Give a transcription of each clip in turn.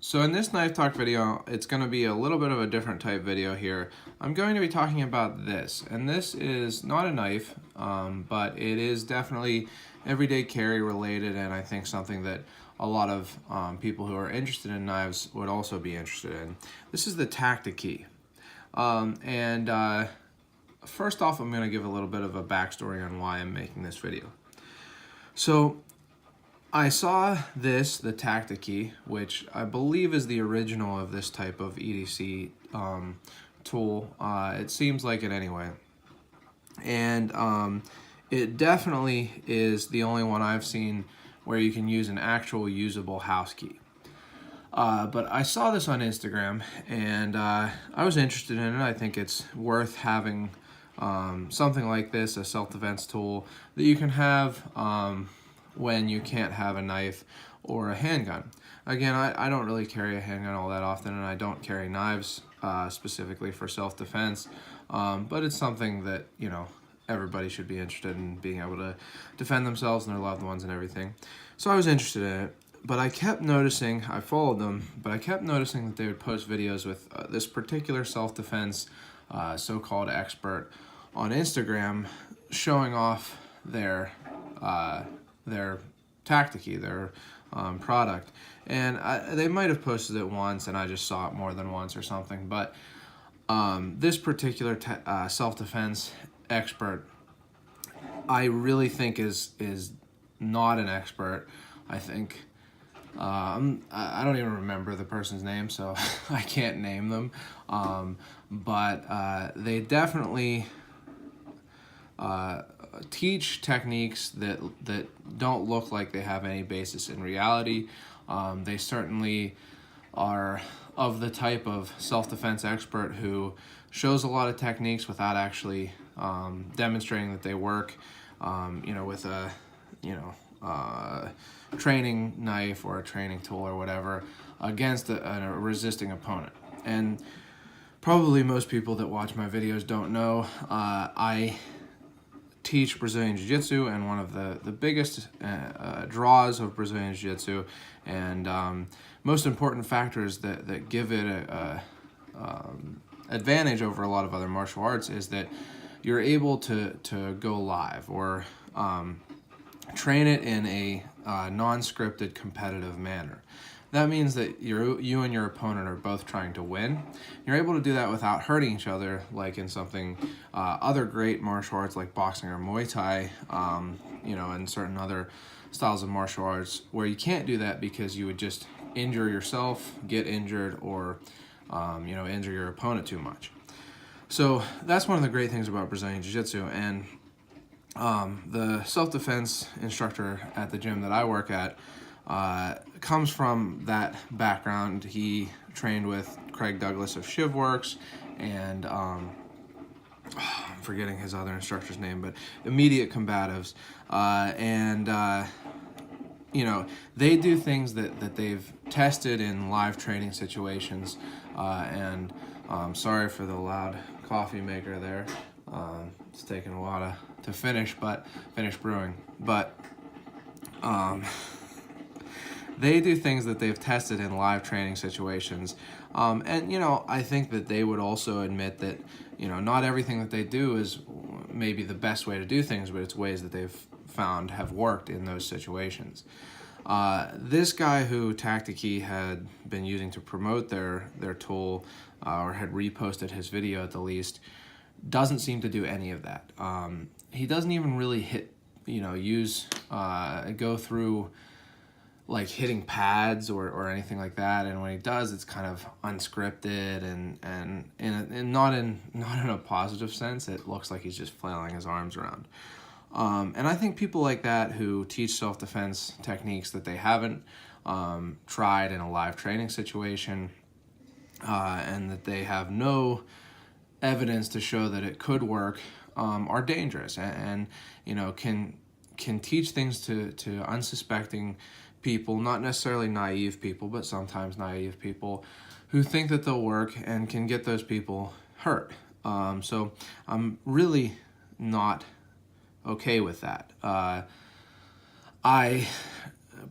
So in this knife talk video, it's going to be a little bit of a different type video here. I'm going to be talking about this, and this is not a knife, but it is definitely everyday carry related, and I think something that a lot of people who are interested in knives would also be interested in. This is the Tactikey. First off, I'm going to give a little bit of a backstory on why I'm making this video. So I saw this, the Tactikey, which I believe is the original of this type of EDC tool. It seems like it anyway. And it definitely is the only one I've seen where you can use an actual usable house key. But I saw this on Instagram, and I was interested in it. I think it's worth having something like this, a self-defense tool that you can have when you can't have a knife or a handgun. Again, I don't really carry a handgun all that often, and I don't carry knives specifically for self-defense, but it's something that, you know, everybody should be interested in, being able to defend themselves and their loved ones and everything. So I was interested in it, but I kept noticing, I followed them, but I kept noticing that they would post videos with this particular self-defense so-called expert on Instagram showing off their Tactikey, their product. And they might have posted it once and I just saw it more than once or something, but this particular self-defense expert, I really think is not an expert. I think I don't even remember the person's name, so I can't name them, but they definitely teach techniques that don't look like they have any basis in reality. They certainly are of the type of self-defense expert who shows a lot of techniques without actually demonstrating that they work, with a training knife or a training tool or whatever against a resisting opponent. And probably most people that watch my videos don't know, I teach Brazilian Jiu-Jitsu, and one of the biggest draws of Brazilian Jiu-Jitsu and most important factors that give it a advantage over a lot of other martial arts is that you're able to go live or train it in a non-scripted competitive manner. That means that you and your opponent are both trying to win. You're able to do that without hurting each other, like in something other great martial arts like boxing or Muay Thai, and certain other styles of martial arts where you can't do that because you would just injure yourself, get injured, or injure your opponent too much. So that's one of the great things about Brazilian Jiu-Jitsu. And the self-defense instructor at the gym that I work at comes from that background. He trained with Craig Douglas of Shivworks, and I'm forgetting his other instructor's name, but Immediate Combatives. They do things that they've tested in live training situations. Sorry for the loud coffee maker there. It's taken a while to finish brewing. But they do things that they've tested in live training situations. I think that they would also admit that, not everything that they do is maybe the best way to do things, but it's ways that they've found have worked in those situations. This guy who Tactikey had been using to promote their tool, or had reposted his video at the least, doesn't seem to do any of that. He doesn't even really go through like hitting pads or anything like that, and when he does, it's kind of unscripted and not in a positive sense. It looks like he's just flailing his arms around. And I think people like that who teach self-defense techniques that they haven't tried in a live training situation, and that they have no evidence to show that it could work, are dangerous and can teach things to unsuspecting people, not necessarily naive people, but sometimes naive people who think that they'll work, and can get those people hurt. So I'm really not okay with that. I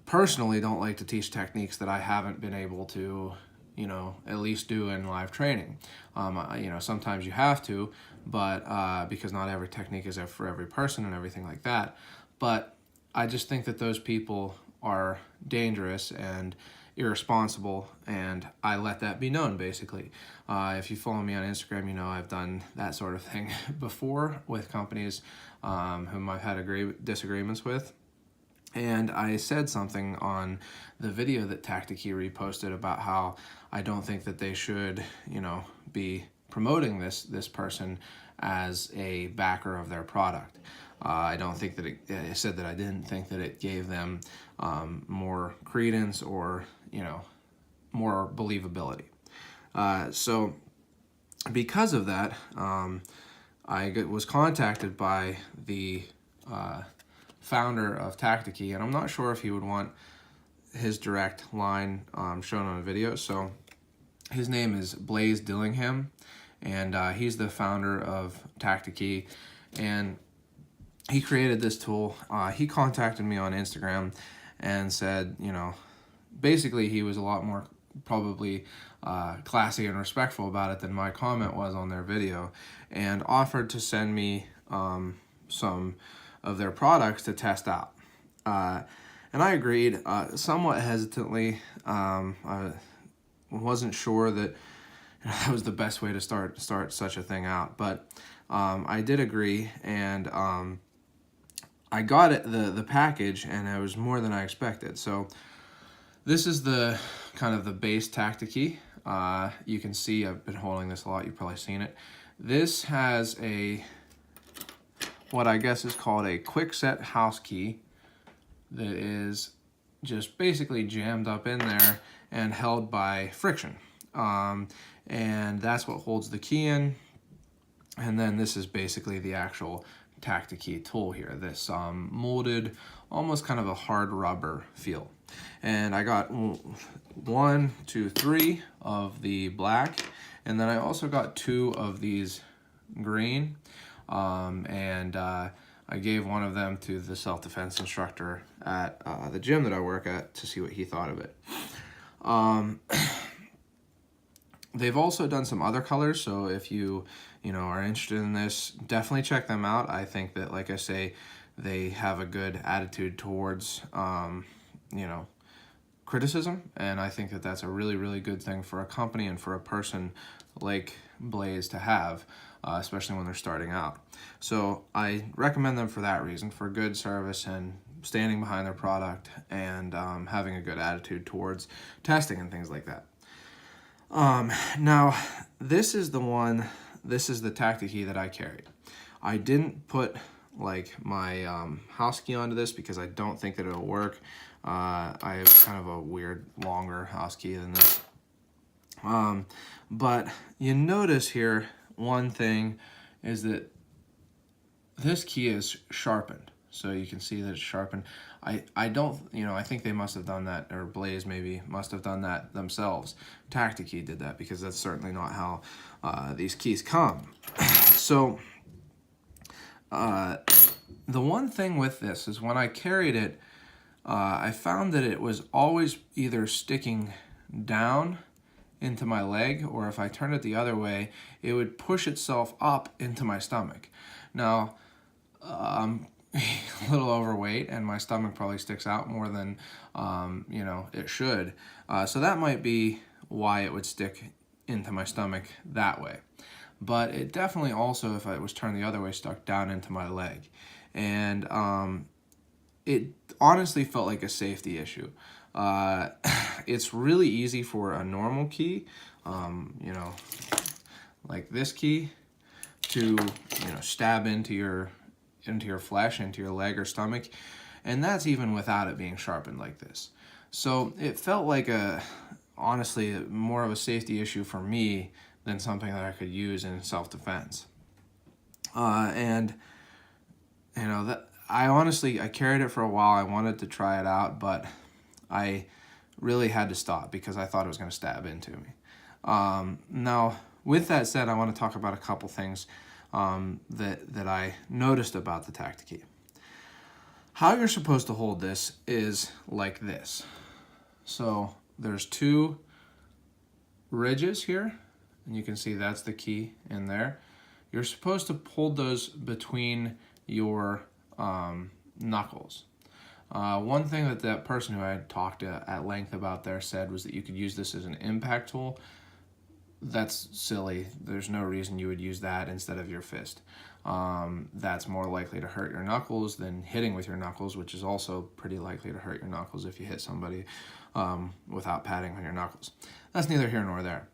personally don't like to teach techniques that I haven't been able to, at least do in live training. Sometimes you have to, but because not every technique is for every person and everything like that. But I just think that those people are dangerous and irresponsible, and I let that be known, basically. If you follow me on Instagram, I've done that sort of thing before with companies whom I've had disagreements with. And I said something on the video that Tactikey reposted about how I don't think that they should, be promoting this person as a backer of their product. I don't think that I said that I didn't think that it gave them more credence or, more believability. So because of that, I was contacted by the founder of Tactikey, and I'm not sure if he would want his direct line shown on a video. So his name is Blaze Dillingham, and he's the founder of Tactikey, and he created this tool. He contacted me on Instagram and said, basically he was a lot more probably classy and respectful about it than my comment was on their video, and offered to send me some of their products to test out. And I agreed somewhat hesitantly. I wasn't sure that that was the best way to start such a thing out, but I did agree, and I got it, the package, and it was more than I expected. So this is the kind of the base Tactikey. You can see I've been holding this a lot. You've probably seen it. This has what I guess is called a quick set house key that is just basically jammed up in there and held by friction. And that's what holds the key in. And then this is basically the actual Tactikey tool here, this molded, almost kind of a hard rubber feel. And I got 1, 2, 3 of the black, and then I also got 2 of these green, and I gave one of them to the self-defense instructor at the gym that I work at to see what he thought of it. They've also done some other colors, so if you are interested in this, definitely check them out. I think that, like I say, they have a good attitude towards criticism, and I think that that's a really, really good thing for a company and for a person like Blaze to have, especially when they're starting out. So I recommend them for that reason, for good service and standing behind their product, and having a good attitude towards testing and things like that. Now, this is the Tactikey that I carried. I didn't put like my house key onto this because I don't think that it'll work. I have kind of a weird, longer house key than this. But you notice here, one thing is that this key is sharpened. So you can see that it's sharpened. I don't, I think they must have done that, or Blaze maybe must have done that themselves. Tactikey did that, because that's certainly not how these keys come. So the one thing with this is when I carried it, I found that it was always either sticking down into my leg, or if I turned it the other way, it would push itself up into my stomach. Now, I'm a little overweight, and my stomach probably sticks out more than it should. So that might be why it would stick into my stomach that way. But it definitely also, if it was turned the other way, stuck down into my leg. And it honestly felt like a safety issue. It's really easy for a normal key, like this key, to stab into your flesh, into your leg or stomach, and that's even without it being sharpened like this. So it felt like honestly more of a safety issue for me than something that I could use in self-defense. And that I carried it for a while. I wanted to try it out, but I really had to stop because I thought it was going to stab into me. Now, with that said, I want to talk about a couple things that I noticed about the Tactikey. How you're supposed to hold this is like this. So there's two ridges here, and you can see that's the key in there. You're supposed to hold those between your knuckles. One thing that person who I had talked at length about there said was that you could use this as an impact tool. That's silly. There's no reason you would use that instead of your fist. That's more likely to hurt your knuckles than hitting with your knuckles, which is also pretty likely to hurt your knuckles if you hit somebody without padding on your knuckles. That's neither here nor there.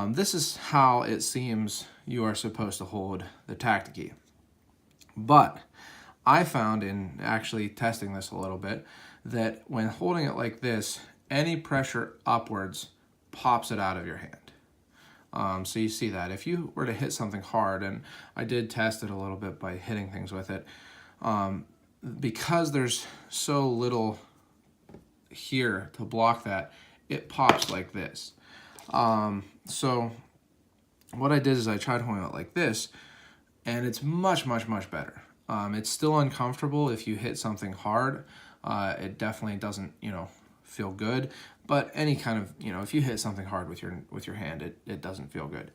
This is how it seems you are supposed to hold the Tactikey. But I found in actually testing this a little bit that when holding it like this, any pressure upwards pops it out of your hand. So you see that. If you were to hit something hard, and I did test it a little bit by hitting things with it, because there's so little here to block that, it pops like this. So what I did is I tried holding it like this, and it's much, much, much better. It's still uncomfortable if you hit something hard. It definitely doesn't, feel good. But any kind of, if you hit something hard with your hand, it doesn't feel good.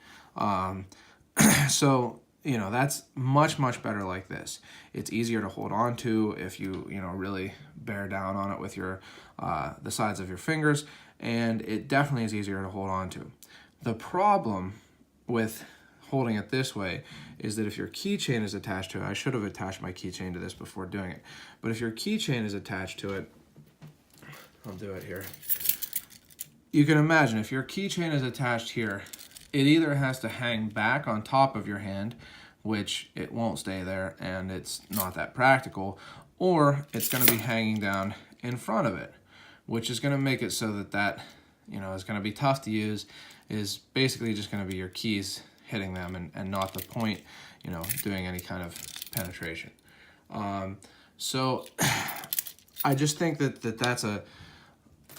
So, that's much, much better like this. It's easier to hold on to if you, really bear down on it with your the sides of your fingers, and it definitely is easier to hold on to. The problem with holding it this way is that if your keychain is attached to it, I should have attached my keychain to this before doing it, but if your keychain is attached to it, I'll do it here. You can imagine if your keychain is attached here, it either has to hang back on top of your hand, which it won't stay there and it's not that practical, or it's going to be hanging down in front of it, which is going to make it so that is going to be tough to use, is basically just going to be your keys hitting them and not the point, doing any kind of penetration. So I just think that's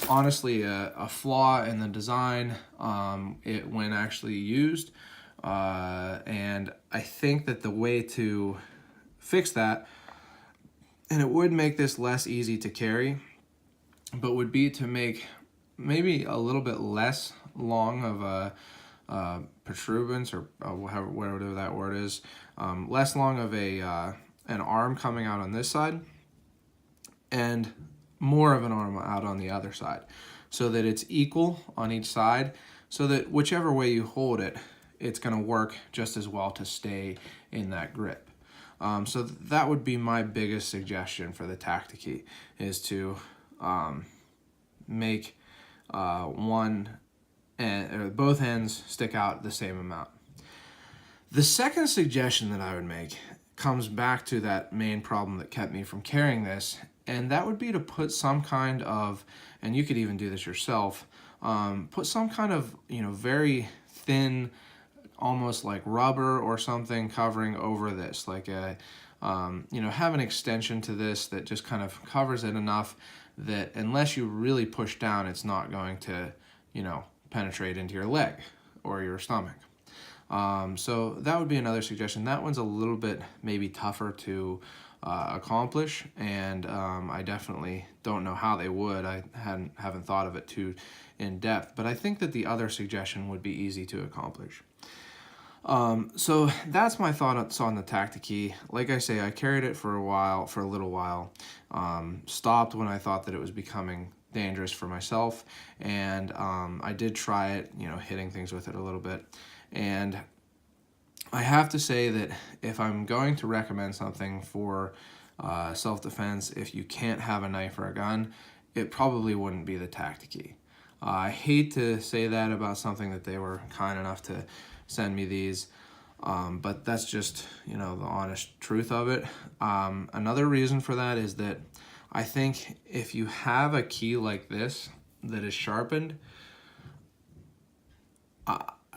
honestly a flaw in the design when actually used, and I think that the way to fix that, and it would make this less easy to carry, but would be to make maybe a little bit less long of a protuberance, or whatever that word is, less long of an arm coming out on this side, and more of an arm out on the other side, so that it's equal on each side, so that whichever way you hold it, it's going to work just as well to stay in that grip. So that would be my biggest suggestion for the Tactikey, is to make both ends stick out the same amount. The second suggestion that I would make comes back to that main problem that kept me from carrying this, and that would be to put some kind of, and you could even do this yourself, put some kind of, very thin, almost like rubber or something covering over this, like have an extension to this that just kind of covers it enough that unless you really push down, it's not going to, penetrate into your leg or your stomach. So that would be another suggestion. That one's a little bit maybe tougher to accomplish, and I definitely don't know how they would. I haven't thought of it too in depth, but I think that the other suggestion would be easy to accomplish. So that's my thoughts on the Tactikey. Like I say, I carried it for a little while, stopped when I thought that it was becoming dangerous for myself, and I did try it, hitting things with it a little bit, and I have to say that if I'm going to recommend something for self-defense, if you can't have a knife or a gun, it probably wouldn't be the Tactikey. I hate to say that about something that they were kind enough to send me these, but that's just, the honest truth of it. Another reason for that is that I think if you have a key like this that is sharpened,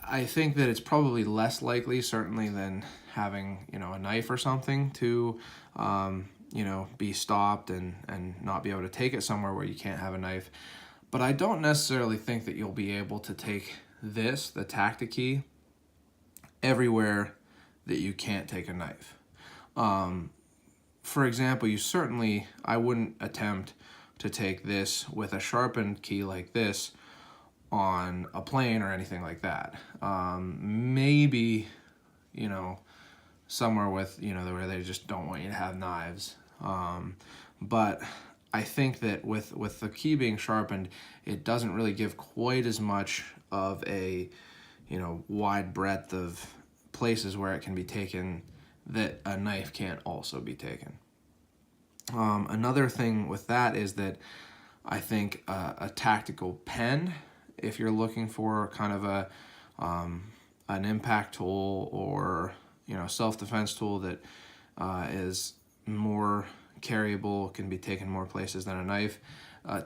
I think that it's probably less likely, certainly, than having, a knife or something to, be stopped and not be able to take it somewhere where you can't have a knife. But I don't necessarily think that you'll be able to take this, the Tactikey, everywhere that you can't take a knife. for example, I wouldn't attempt to take this with a sharpened key like this on a plane or anything like that. Maybe, you know, somewhere with, you know, where they just don't want you to have knives. But I think that with the key being sharpened, it doesn't really give quite as much of a, you know, wide breadth of places where it can be taken that a knife can't also be taken. Another thing with that is that I think a tactical pen, if you're looking for kind of an impact tool or, you know, self-defense tool that is more carryable, can be taken more places than a knife,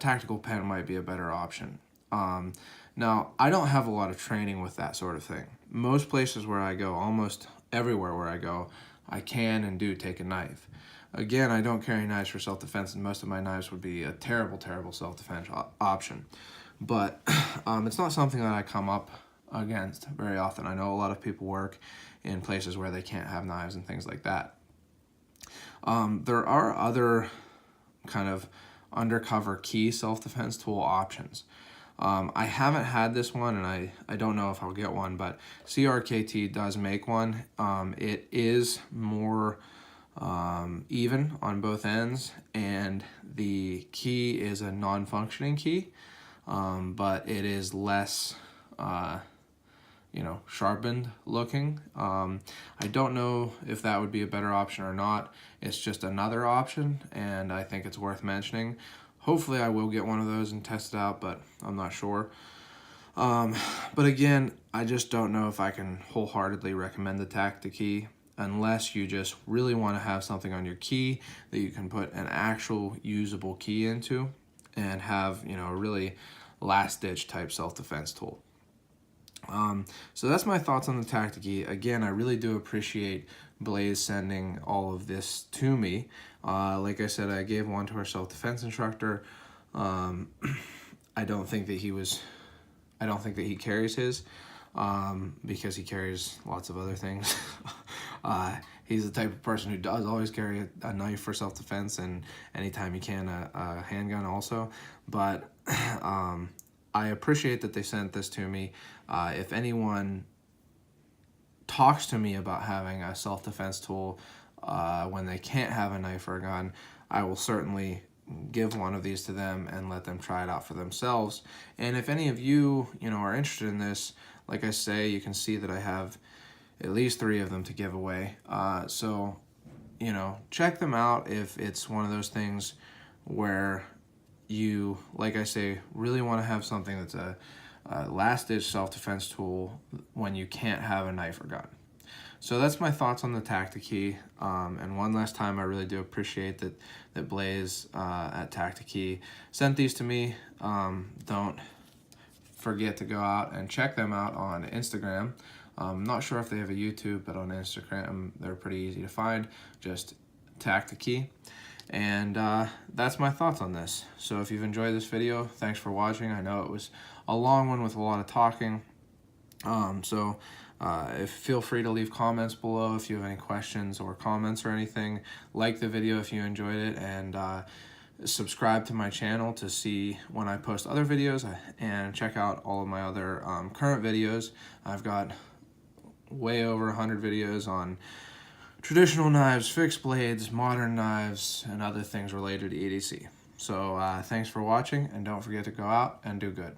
tactical pen might be a better option. Now, I don't have a lot of training with that sort of thing. Most places where I go, almost everywhere where I go, I can and do take a knife. Again, I don't carry knives for self-defense, and most of my knives would be a terrible, terrible self-defense option. But it's not something that I come up against very often. I know a lot of people work in places where they can't have knives and things like that. There are other kind of undercover key self-defense tool options. I haven't had this one, and I don't know if I'll get one, but CRKT does make one. It is more even on both ends, and the key is a non-functioning key, but it is less you know, sharpened looking. I don't know if that would be a better option or not. It's just another option, and I think it's worth mentioning. Hopefully I will get one of those and test it out, but I'm not sure. But again, I just don't know if I can wholeheartedly recommend the Tactikey unless you just really want to have something on your key that you can put an actual usable key into and have, you know, a really last-ditch type self-defense tool. So that's my thoughts on the Tactikey. Again, I really do appreciate Blaze sending all of this to me. Like I said, I gave one to our self-defense instructor. I don't think that he carries his, because he carries lots of other things. He's the type of person who does always carry a knife for self-defense, and anytime he can, a handgun also. But I appreciate that they sent this to me. If anyone talks to me about having a self-defense tool when they can't have a knife or a gun, I will certainly give one of these to them and let them try it out for themselves. And if any of you, you know, are interested in this, like I say, you can see that I have at least 3 of them to give away. So, you know, check them out if it's one of those things where you, like I say, really want to have something that's a last-ditch self-defense tool when you can't have a knife or gun. So that's my thoughts on the Tactikey. And one last time, I really do appreciate that Blaze at Tactikey sent these to me. Don't forget to go out and check them out on Instagram. I'm not sure if they have a YouTube, but on Instagram, they're pretty easy to find. Just Tactikey. And that's my thoughts on this. So if you've enjoyed this video, thanks for watching. I know it was a long one with a lot of talking. Feel free to leave comments below if you have any questions or comments or anything. Like the video if you enjoyed it, and subscribe to my channel to see when I post other videos, and check out all of my other current videos. I've got way over 100 videos on traditional knives, fixed blades, modern knives, and other things related to EDC. So thanks for watching, and don't forget to go out and do good.